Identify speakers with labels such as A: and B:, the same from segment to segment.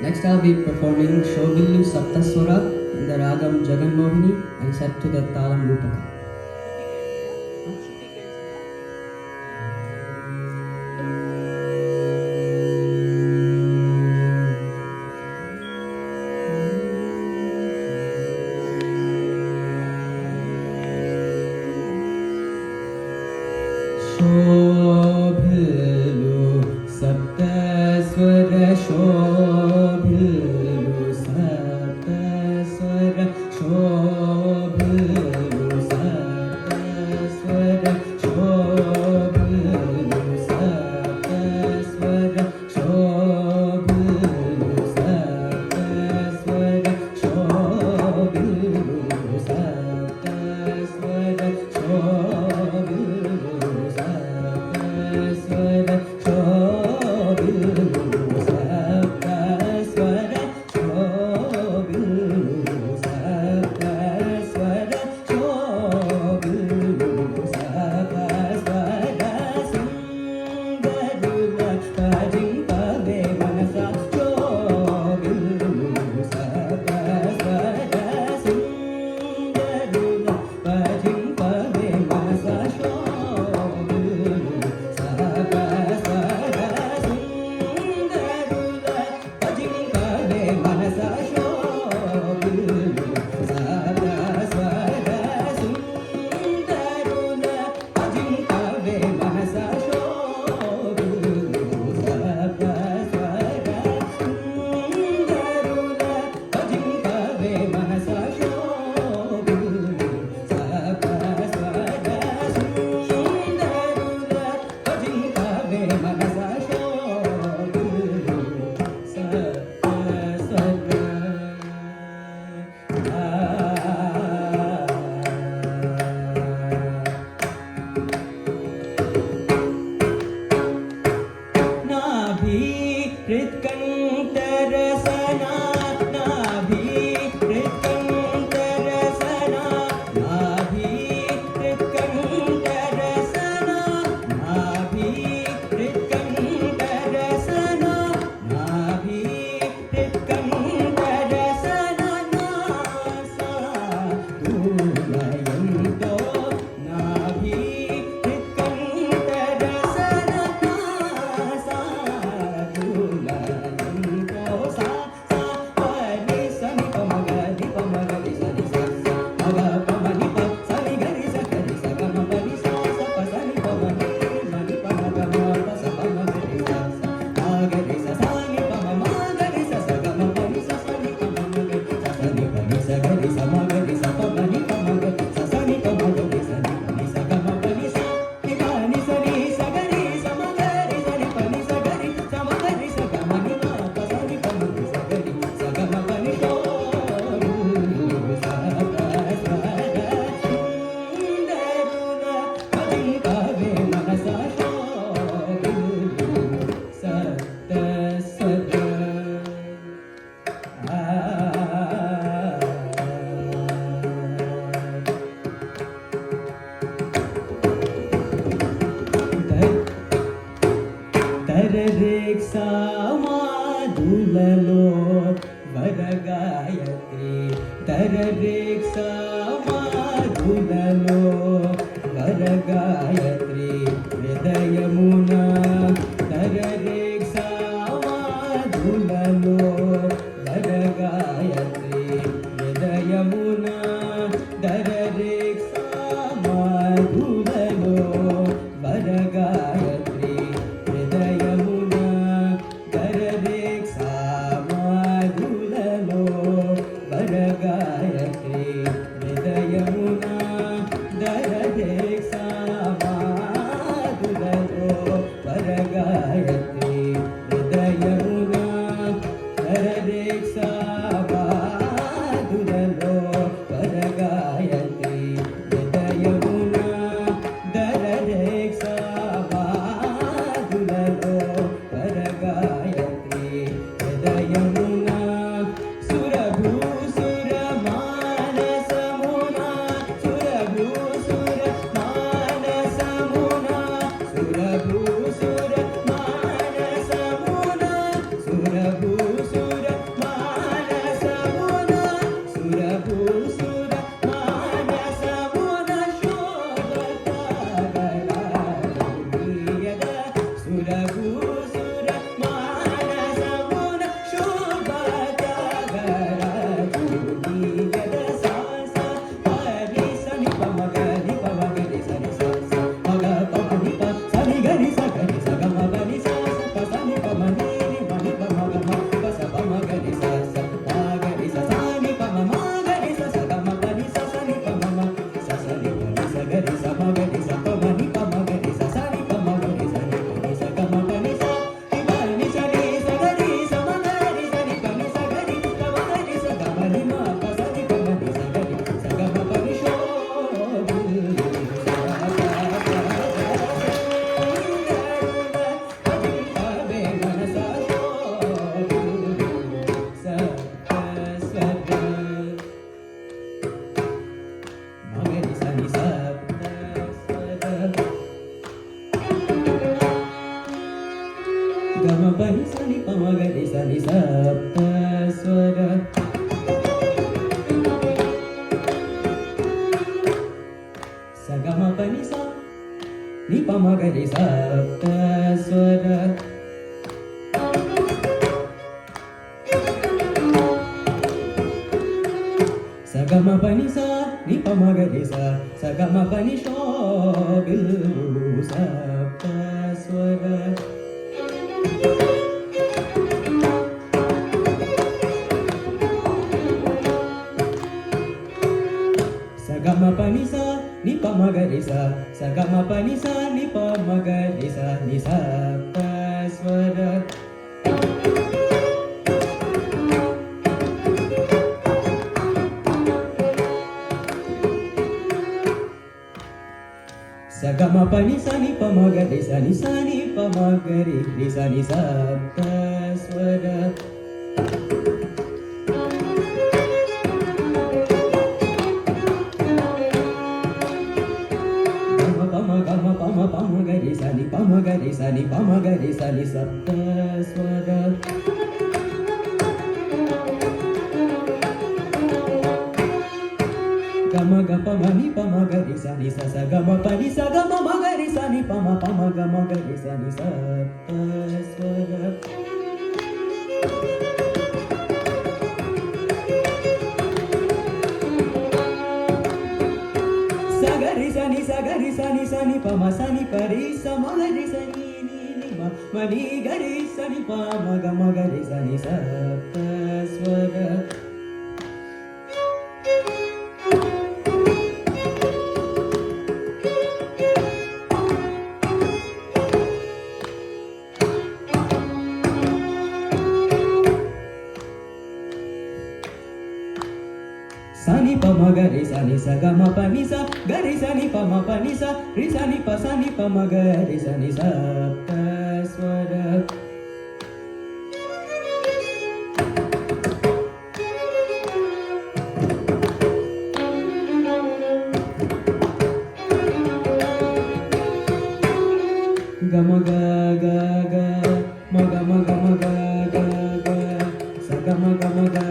A: Next I'll be performing Shobillu Saptaswara in the Ragam Jaganmohini and set to the Talam Rupaka. Shobillu Saptaswara Shobillu Saptaswara Shobillu Saptaswara Shobillu Saptaswara Shobillu Saptaswara Shobillu Saptaswara Shobillu Saptaswara Shobillu Saptaswara Shobillu Saptaswara Shobillu Saptaswara Sundarula Pajimpave Manasa Shobillu Saptaswara Sundarula Pajimpave Manasa Shobillu Saptaswara Sundarula Pajimpave Manasa Shobillu Saptaswara Sundarula Pajimpave Manasa Shobillu Saptaswara Sundarula Pajimpave Manasa Shobillu Saptaswara Sundarula Pajimpave Manasa Shobillu Nabhi Pritkantarasana Nabhi Pritkantarasana Nabhi Pritkantarasana Nabhi Pritkantarasana Nabhi Pritkantarasana Nasa Dulayanto Nabhi Pritkantarasana Nasa Dulayanto Sa Sa Pani Sani Pamagadi Pamagadi Sani Sa Sa Maga Pamani Pa Sani Gari Sa Gari Sa Gama Pani Sa Sa Pa Sani Pamani Mani Pamaga Ma Pa Sa Pamagadi Sa Sa Magari Sa Sani Pamagadi Sa Sa Gama Pani Sa Sani Pamagadi Sa Sani Pani Sa Gari Sa Magari Sa Pamani Pamagadi Sa Sani Pamagadi Sani Pani Sa Gama Pani Sa Ni Pani Sa Ni Sa Gari Sa Magari Sani Pani Sa Gari Sa Magari Sa Gama Ni Ma Pa Sani Pamagadi Sa Gari Sa Gama Pani Shobillu Saptaswara Sundarula Pajimpave Manasa Shobillu Saptaswara Tararik Samadulalo Varagayatri Tararik Samadulalo Varagayatri Hridayamuna Tararik Samadulalo Varagayatri Hridayamuna Tararik Samadulalo Varagayatri Hridayamuna Tararik Samadulalo Varagayatri Hridayamuna Tararik Samadulalo pani sa ni pa ma ga re sa ni sapta swara. Sa ga ma pa ni sa ni pa ma ga re sapta swara. Sa ga ma pa ni sa ni pa ma ga re sa ga ma pa ni sha bilu sapta swara. Sa ga ma pa ni sa ni pa ma ga re sa ga ma pa ni sa ni pa ma ga re sa ni sapta swara. Sa ga ma pa ni sa ni pa ma ga re sa ni pa ma ga re sa ni sapta swara. Ga ma pa ma ga re sa ni pa ma ga re sa ni pa ma ga re sa ni sapta swara. Ga ma ga pa ma ni pa ma ga re sa ni sa ga ma pa ni sa ga ma ga re sa ni pa ma ga ma ga re sa ni sapta swara. Sa ga re sa ni sa ni pa ma sa ni pa re sa ma ga re sa ni ma ni ga re sa ni pa ma ga re sa ni sapta swara. Sa ni pa ma ga re sa ni sa ga ma pa ni sa ga re sa ni pa ma pa ni sa re sa ni pa ma ga re sa ni sapta swara. Ga ma ga ma ga ma ga ma ga sa ga ma ga ma ga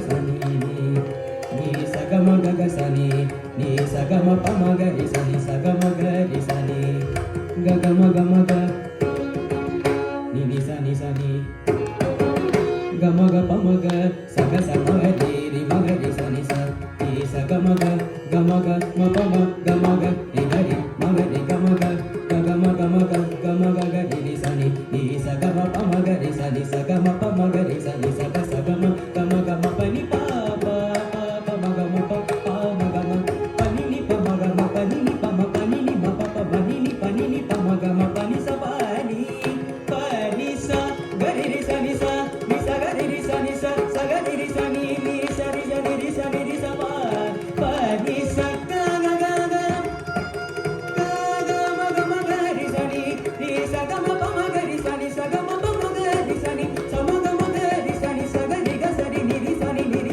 A: sa ni sa ga ma ga sa ni sa ga ma pa ma ga re sa ma ga re sa ni ga ma ga ni sa ni ga ma ga pa ma ga sa ma ga re ma ga re sa ni sa ga ma ga ma pa ma ga re ga re ma ga re ga ma ga ga re sa ni sa ga ma pa ma ga re sa ga ma pa ma ga re sa ga ma pa ni pa ma ga ma pa ma ga ma pa ni pa ma ga ma pa ni pa ma pa ni ma pa ma ni pa ma ga ma pa ni sa ga re sa ni sa ga re sa ni sa ga re sa ni sa re sa ni sa pa ni sa ga ma ga re sa ni sa ga ma pa ma ga re sa ga ma pa ma ga re sa ni sa ma ga re sa ni sa ga re ga sa ni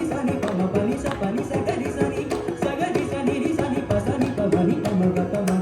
A: sa ni pa ma pa ni sa ga re sa ni pa sa ni pa ma ni pa ma ga pa ma